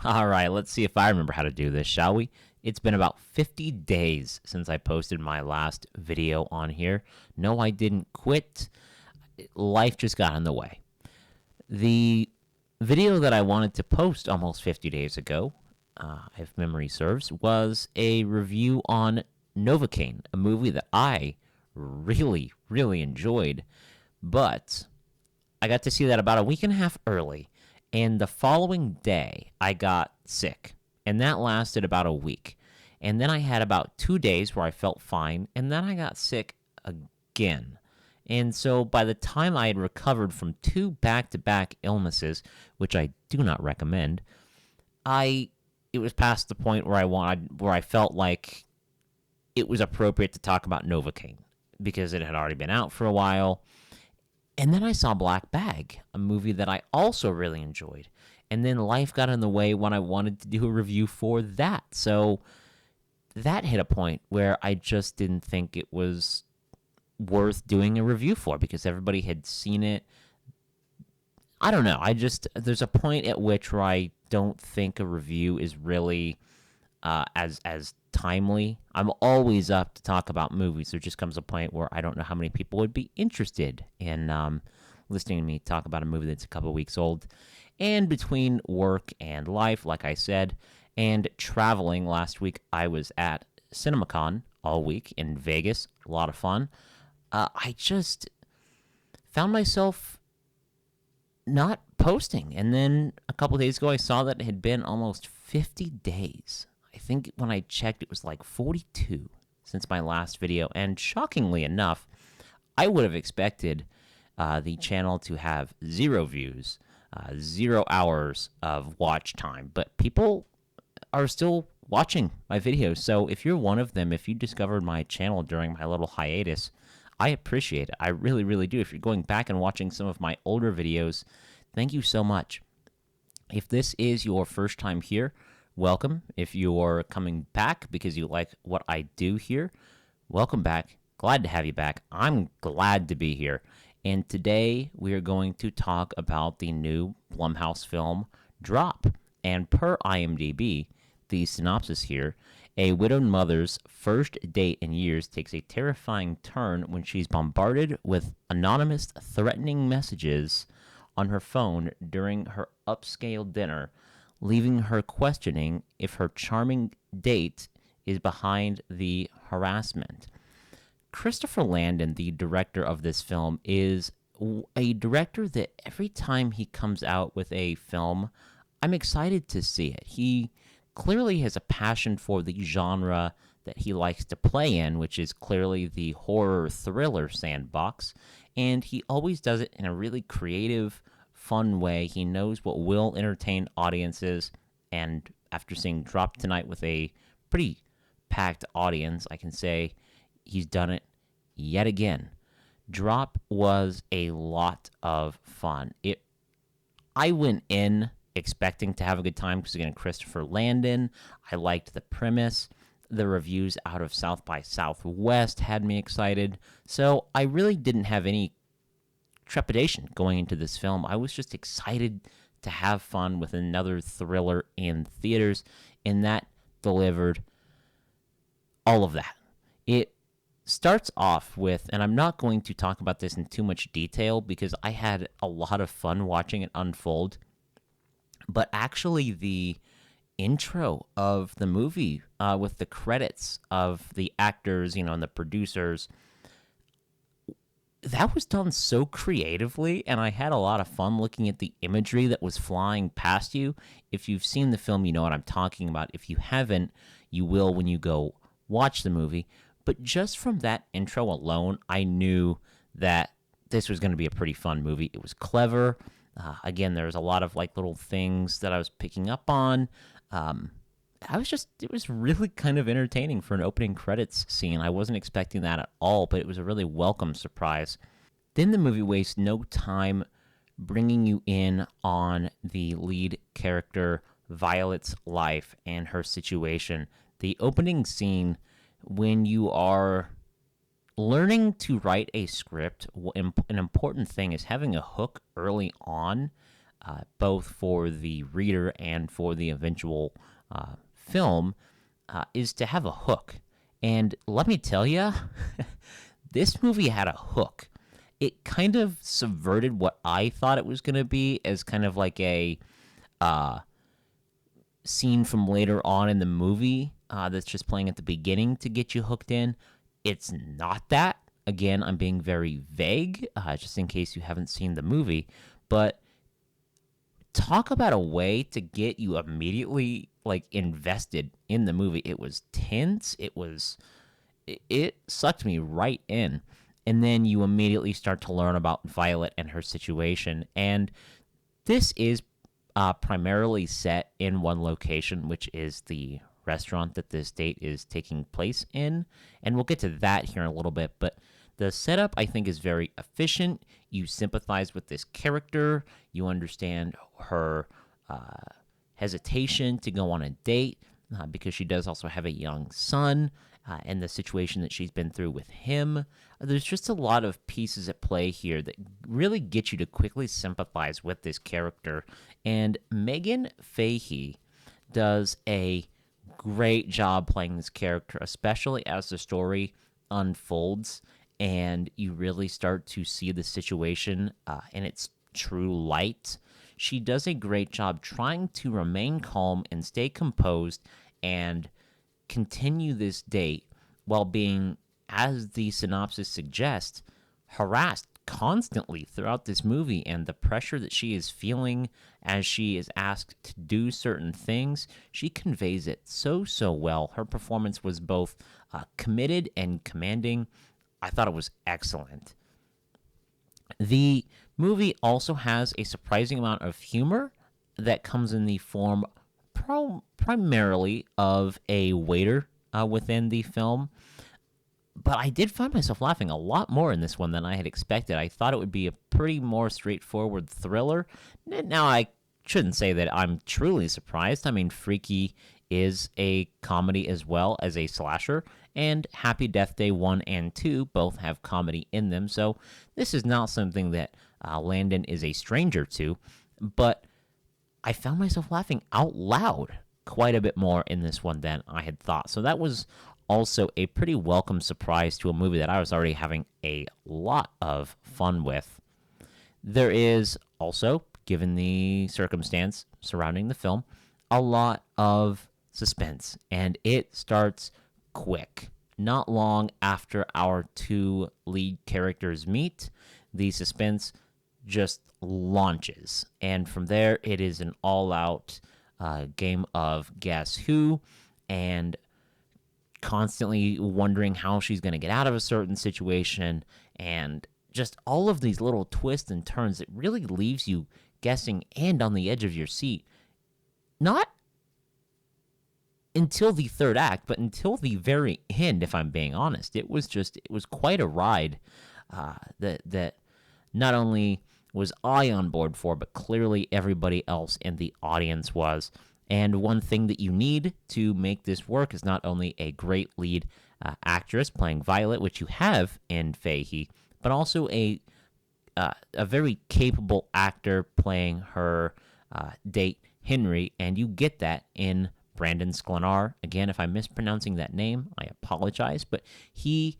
All right, let's see if I remember how to do this, shall we? It's been about 50 days since I posted my last video on here. No, I didn't quit. Life just got in the way. The video that I wanted to post almost 50 days ago, if memory serves, was a review on Novocaine, a movie that I really, really enjoyed. But I got to see that about a week and a half early, and the following day I got sick, and that lasted about a week. And then I had about 2 days where I felt fine, and then I got sick again. And so by the time I had recovered from two back-to-back illnesses, which I do not recommend, it was past the point where I felt like it was appropriate to talk about Novocaine because it had already been out for a while. And then I saw Black Bag, a movie that I also really enjoyed. And then life got in the way when I wanted to do a review for that. So that hit a point where I just didn't think it was worth doing a review for because everybody had seen it. I don't know. There's a point at which where I don't think a review is really as timely. I'm always up to talk about movies. There just comes a point where I don't know how many people would be interested in listening to me talk about a movie that's a couple weeks old. And between work and life, like I said, and traveling, last week I was at CinemaCon all week in Vegas. A lot of fun. I just found myself not posting. And then a couple days ago, I saw that it had been almost 50 days. I think when I checked, it was like 42 since my last video. And shockingly enough, I would have expected the channel to have 0 views, 0 hours of watch time. But people are still watching my videos. So if you're one of them, if you discovered my channel during my little hiatus, I appreciate it. I really, really do. If you're going back and watching some of my older videos, thank you so much. If this is your first time here, welcome. If you're coming back because you like what I do here, welcome back. Glad to have you back. I'm glad to be here. And today we are going to talk about the new Blumhouse film, Drop. And per IMDb, the synopsis here, a widowed mother's first date in years takes a terrifying turn when she's bombarded with anonymous threatening messages on her phone during her upscale dinner, leaving her questioning if her charming date is behind the harassment. Christopher Landon, the director of this film, is a director that every time he comes out with a film, I'm excited to see it. He clearly has a passion for the genre that he likes to play in, which is clearly the horror thriller sandbox, and he always does it in a really creative, fun way. He knows what will entertain audiences, and after seeing Drop tonight with a pretty packed audience, I can say he's done it yet again. Drop was a lot of fun. I went in expecting to have a good time because, again, Christopher Landon, I liked the premise. The reviews out of South by Southwest had me excited. So I really didn't have any trepidation going into this film. I was just excited to have fun with another thriller in theaters, and that delivered all of that. It starts off with, and I'm not going to talk about this in too much detail because I had a lot of fun watching it unfold, but actually the intro of the movie with the credits of the actors, and the producers, that was done so creatively, and I had a lot of fun looking at the imagery that was flying past you. If you've seen the film, you know what I'm talking about. If you haven't, you will when you go watch the movie. But just from that intro alone, I knew that this was going to be a pretty fun movie. It was clever. Again, there's a lot of little things that I was picking up on. It was really kind of entertaining for an opening credits scene. I wasn't expecting that at all, but it was a really welcome surprise. Then the movie wastes no time bringing you in on the lead character, Violet's life and her situation. The opening scene, when you are learning to write a script, an important thing is having a hook early on. both for the reader and for the eventual film, is to have a hook. And let me tell you, this movie had a hook. It kind of subverted what I thought it was going to be as kind of like a scene from later on in the movie that's just playing at the beginning to get you hooked in. It's not that. Again, I'm being very vague, just in case you haven't seen the movie. But talk about a way to get you immediately invested in the movie. It was tense. It sucked me right in. And then you immediately start to learn about Violet and her situation. And this is primarily set in one location, which is the restaurant that this date is taking place in. And we'll get to that here in a little bit. But the setup, I think, is very efficient. You sympathize with this character. You understand her hesitation to go on a date because she does also have a young son and the situation that she's been through with him. There's just a lot of pieces at play here that really get you to quickly sympathize with this character. And Meghan Fahy does a great job playing this character, especially as the story unfolds and you really start to see the situation in its true light. She does a great job trying to remain calm and stay composed and continue this date while being, as the synopsis suggests, harassed constantly throughout this movie, and the pressure that she is feeling as she is asked to do certain things, she conveys it so well. Her performance was both committed and commanding. I thought it was excellent. The movie also has a surprising amount of humor that comes in the form primarily of a waiter within the film. But I did find myself laughing a lot more in this one than I had expected. I thought it would be a pretty more straightforward thriller. Now, I shouldn't say that I'm truly surprised. I mean, Freaky is a comedy as well as a slasher, and Happy Death Day 1 and 2 both have comedy in them, so this is not something that Landon is a stranger to, but I found myself laughing out loud quite a bit more in this one than I had thought, so that was also a pretty welcome surprise to a movie that I was already having a lot of fun with. There is also, given the circumstance surrounding the film, a lot of suspense, and it starts quick. Not long after our two lead characters meet, the suspense just launches, and from there it is an all-out game of guess who, and constantly wondering how she's going to get out of a certain situation, and just all of these little twists and turns. It really leaves you guessing and on the edge of your seat. Not until the third act, but until the very end, if I'm being honest. It was quite a ride that not only was I on board for, but clearly everybody else in the audience was. And one thing that you need to make this work is not only a great lead actress playing Violet, which you have in Fahy, but also a very capable actor playing her date, Henry, and you get that in Brandon Sklenar. Again, if I'm mispronouncing that name, I apologize, but he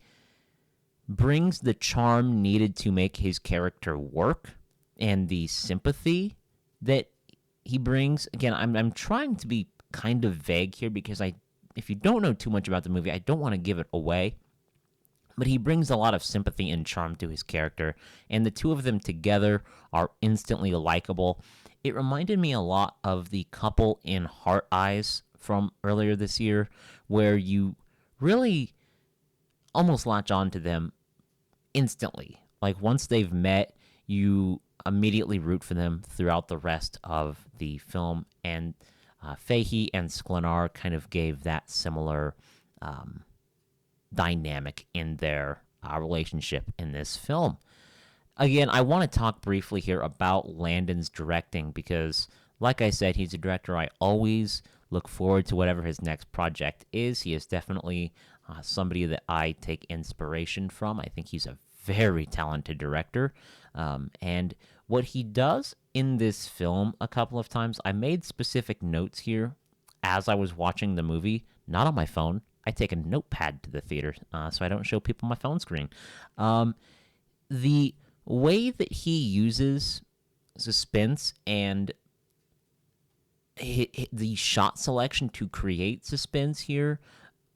brings the charm needed to make his character work, and the sympathy that he brings. Again, I'm trying to be kind of vague here because if you don't know too much about the movie, I don't want to give it away. But he brings a lot of sympathy and charm to his character, and the two of them together are instantly likable. It reminded me a lot of the couple in Heart Eyes from earlier this year, where you really almost latch on to them instantly. Like, once they've met, you immediately root for them throughout the rest of the film, and Fahy and Sklenar kind of gave that similar dynamic in their relationship in this film. Again, I want to talk briefly here about Landon's directing because, like I said, he's a director I always look forward to whatever his next project is. He is definitely somebody that I take inspiration from. I think he's a very talented director. And What he does in this film a couple of times, I made specific notes here as I was watching the movie, not on my phone. I take a notepad to the theater so I don't show people my phone screen. The way that he uses suspense and the shot selection to create suspense here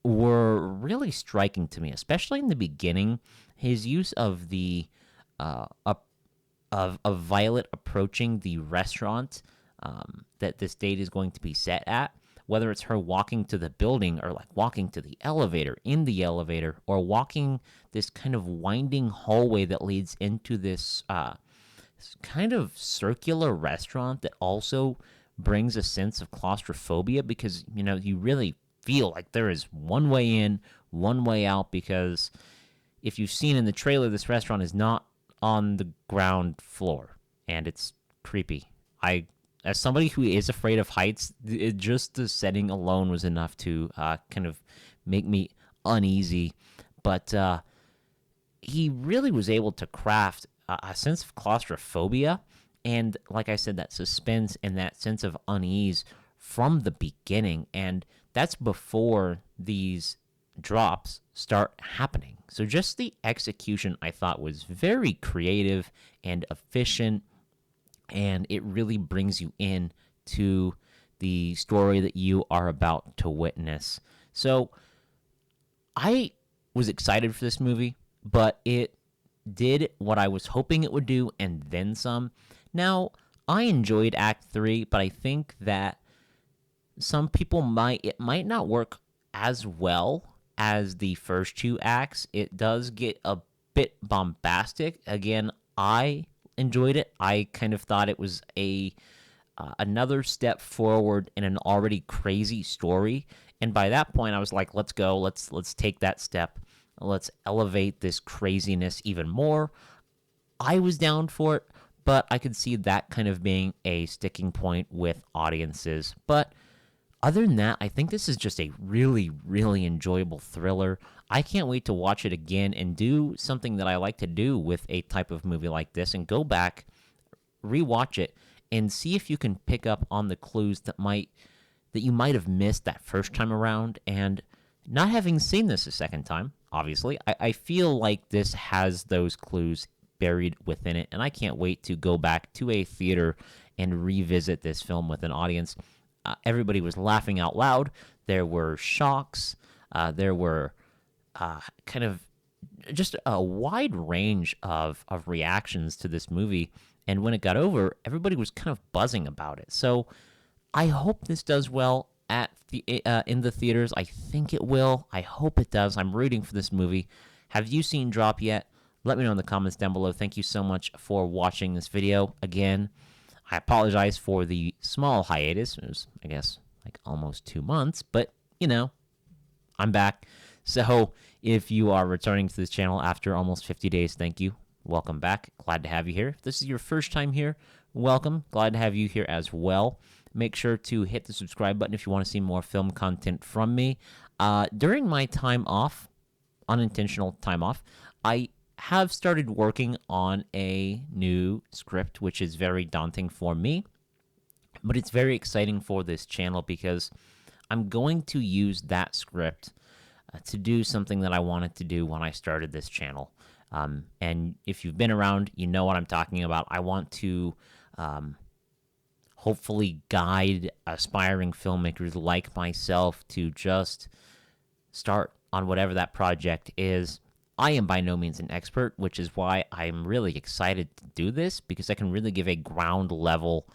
were really striking to me, especially in the beginning. His use of the of Violet approaching the restaurant that this date is going to be set at, whether it's her walking to the building or like walking to the elevator, in the elevator, or walking this kind of winding hallway that leads into this kind of circular restaurant that also brings a sense of claustrophobia, because you really feel like there is one way in, one way out, because if you've seen in the trailer, this restaurant is not on the ground floor, and it's creepy. As somebody who is afraid of heights, just the setting alone was enough to kind of make me uneasy. But he really was able to craft a sense of claustrophobia, and like I said, that suspense and that sense of unease from the beginning. And that's before these drops start happening. So just the execution, I thought, was very creative and efficient, and it really brings you in to the story that you are about to witness. So I was excited for this movie, but it did what I was hoping it would do and then some. Now, I enjoyed Act 3, but I think that some people it might not work as well as the first two acts. It does get a bit bombastic. Again, I enjoyed it. I kind of thought it was another step forward in an already crazy story. And by that point, I was like, let's go. Let's take that step. Let's elevate this craziness even more. I was down for it, but I could see that kind of being a sticking point with audiences. But other than that, I think this is just a really, really enjoyable thriller. I can't wait to watch it again and do something that I like to do with a type of movie like this, and go back, rewatch it, and see if you can pick up on the clues that you might have missed that first time around. And not having seen this a second time, obviously, I feel like this has those clues buried within it, and I can't wait to go back to a theater and revisit this film with an audience. Everybody was laughing out loud. There were shocks. There were kind of just a wide range of reactions to this movie. And when it got over, everybody was kind of buzzing about it. So I hope this does well in the theaters. I think it will. I hope it does. I'm rooting for this movie. Have you seen Drop yet? Let me know in the comments down below. Thank you so much for watching this video. Again, I apologize for the small hiatus. It was, I guess, like almost 2 months, but I'm back. So if you are returning to this channel after almost 50 days, thank you. Welcome back. Glad to have you here. If this is your first time here, welcome. Glad to have you here as well. Make sure to hit the subscribe button if you want to see more film content from me. During my time off, unintentional time off, I have started working on a new script, which is very daunting for me, but it's very exciting for this channel because I'm going to use that script to do something that I wanted to do when I started this channel. And if you've been around, you know what I'm talking about. I want to hopefully guide aspiring filmmakers like myself to just start on whatever that project is. I am by no means an expert, which is why I'm really excited to do this, because I can really give a ground level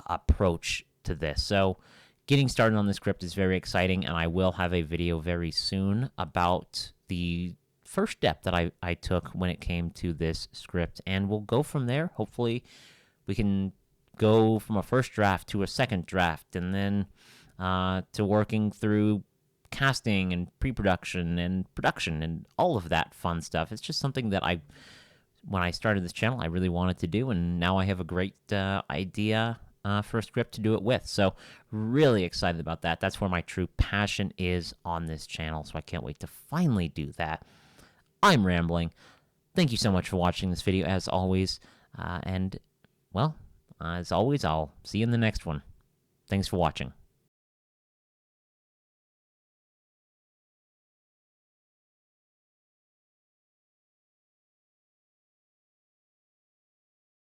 approach to this. So getting started on the script is very exciting, and I will have a video very soon about the first step that I took when it came to this script, and we'll go from there. Hopefully we can go from a first draft to a second draft, and then to working through casting and pre-production and production and all of that fun stuff. It's just something that when I started this channel, I really wanted to do, and now I have a great idea for a script to do it with. So really excited about that. That's where my true passion is on this channel, so I can't wait to finally do that. I'm rambling. Thank you so much for watching this video, as always. And, well, as always, I'll see you in the next one. Thanks for watching.